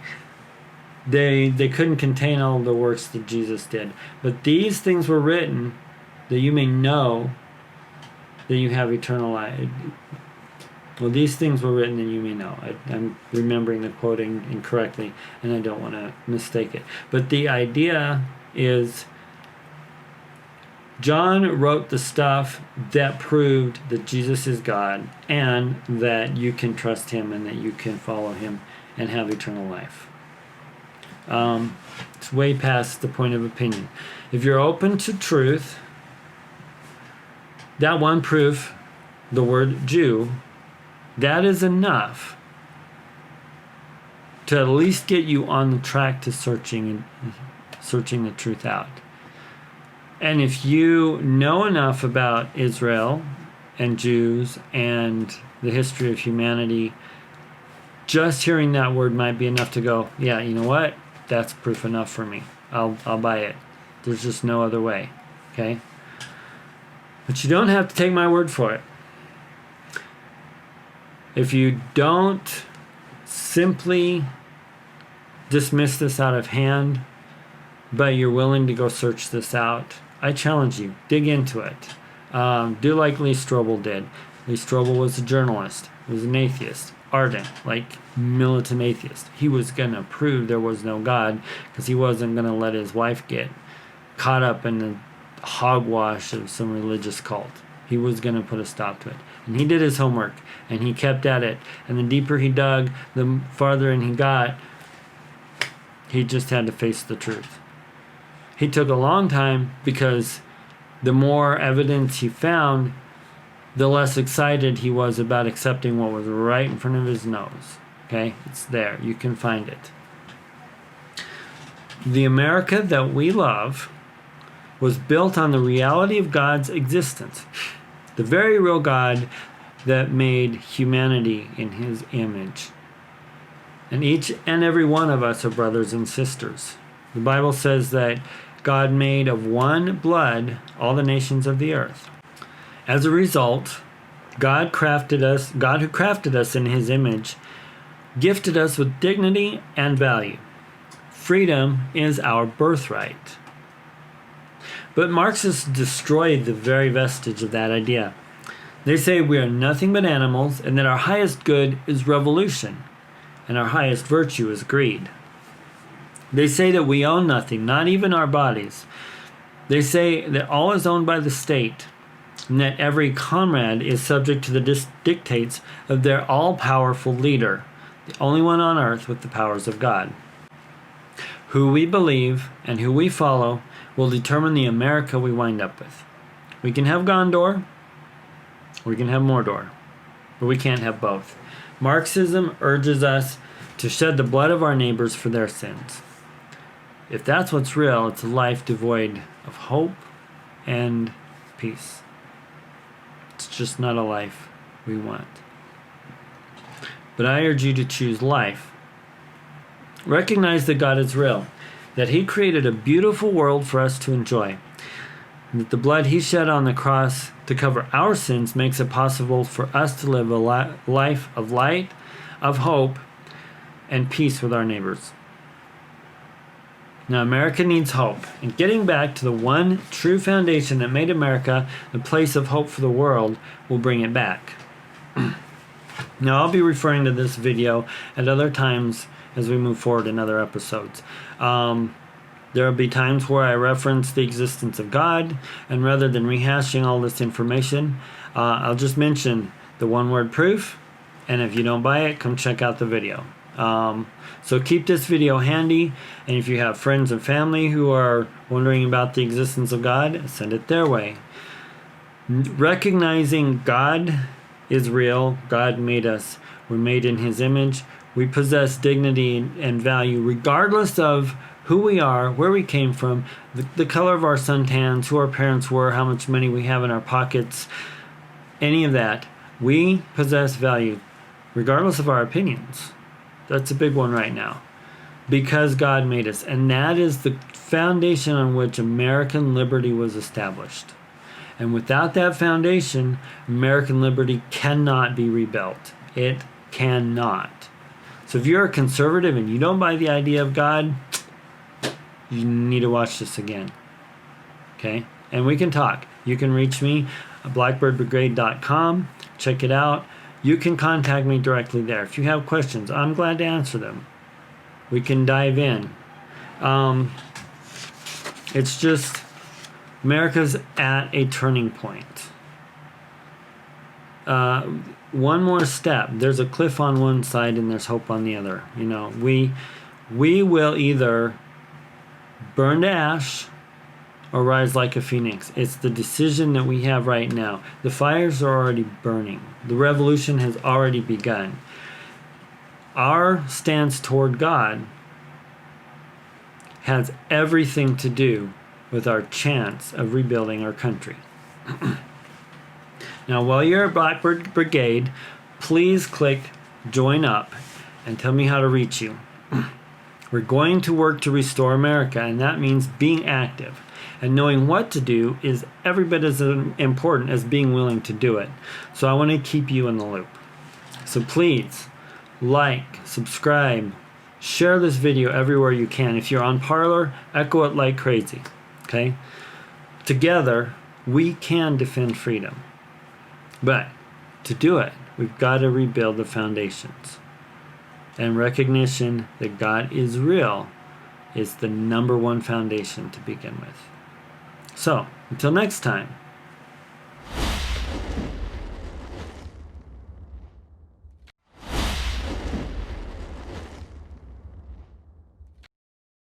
they couldn't contain all the works that Jesus did. But these things were written that you may know that you have eternal life. Well, these things were written that you may know. I'm remembering the quoting incorrectly, and I don't want to mistake it. But the idea is, John wrote the stuff that proved that Jesus is God and that you can trust him and that you can follow him and have eternal life. It's way past the point of opinion. If you're open to truth, that one proof, the word Jew, that is enough to at least get you on the track to searching the truth out. And if you know enough about Israel and Jews and the history of humanity, just hearing that word might be enough to go, yeah, you know what? That's proof enough for me. I'll buy it. There's just no other way. Okay? But you don't have to take my word for it. If you don't simply dismiss this out of hand, but you're willing to go search this out, I challenge you, dig into it. Do like Lee Strobel did. Lee Strobel was a journalist. He was an atheist, ardent, like militant atheist. He was going to prove there was no God because he wasn't going to let his wife get caught up in the hogwash of some religious cult. He was going to put a stop to it. And he did his homework, and he kept at it. And the deeper he dug, the farther in he got. He just had to face the truth. He took a long time because the more evidence he found, the less excited he was about accepting what was right in front of his nose. Okay? It's there. You can find it. The America that we love was built on the reality of God's existence. The very real God that made humanity in his image. And each and every one of us are brothers and sisters. The Bible says that God made of one blood all the nations of the earth. As a result, God who crafted us in his image, gifted us with dignity and value. Freedom is our birthright. But Marxists destroyed the very vestige of that idea. They say we are nothing but animals and that our highest good is revolution and our highest virtue is greed. They say that we own nothing, not even our bodies. They say that all is owned by the state and that every comrade is subject to the dictates of their all-powerful leader, the only one on earth with the powers of God. Who we believe and who we follow will determine the America we wind up with. We can have Gondor, or we can have Mordor, but we can't have both. Marxism urges us to shed the blood of our neighbors for their sins. If that's what's real, it's a life devoid of hope and peace. It's just not a life we want. But I urge you to choose life. Recognize that God is real, that He created a beautiful world for us to enjoy, and that the blood He shed on the cross to cover our sins makes it possible for us to live a life of light, of hope, and peace with our neighbors. Now, America needs hope, and getting back to the one true foundation that made America the place of hope for the world will bring it back. Now, I'll be referring to this video at other times as we move forward in other episodes. There will be times where I reference the existence of God, and rather than rehashing all this information, I'll just mention the one-word proof, and if you don't buy it, come check out the video. So keep this video handy, and if you have friends and family who are wondering about the existence of God, send it their way. Recognizing God is real, God made us, we're made in His image, we possess dignity and value regardless of who we are, where we came from, the color of our suntans, who our parents were, how much money we have in our pockets, any of that. We possess value regardless of our opinions. That's a big one right now. Because God made us. And that is the foundation on which American liberty was established. And without that foundation, American liberty cannot be rebuilt. It cannot. So if you're a conservative and you don't buy the idea of God, you need to watch this again. Okay? And we can talk. You can reach me at blackbirdbrigade.com. Check it out. You can contact me directly there. If you have questions, I'm glad to answer them. We can dive in. It's just, America's at a turning point. One more step. There's a cliff on one side and there's hope on the other. You know, we will either burn to ash or rise like a phoenix. It's the decision that we have right now. The fires are already burning. The revolution has already begun. Our stance toward God has everything to do with our chance of rebuilding our country. Now, while you're at Blackbird Brigade, please click Join Up and tell me how to reach you. We're going to work to restore America, and that means being active. And knowing what to do is every bit as important as being willing to do it. So I want to keep you in the loop. So please, like, subscribe, share this video everywhere you can. If you're on Parler, echo it like crazy. Okay? Together, we can defend freedom. But to do it, we've got to rebuild the foundations. And recognition that God is real is the #1 foundation to begin with. So, until next time.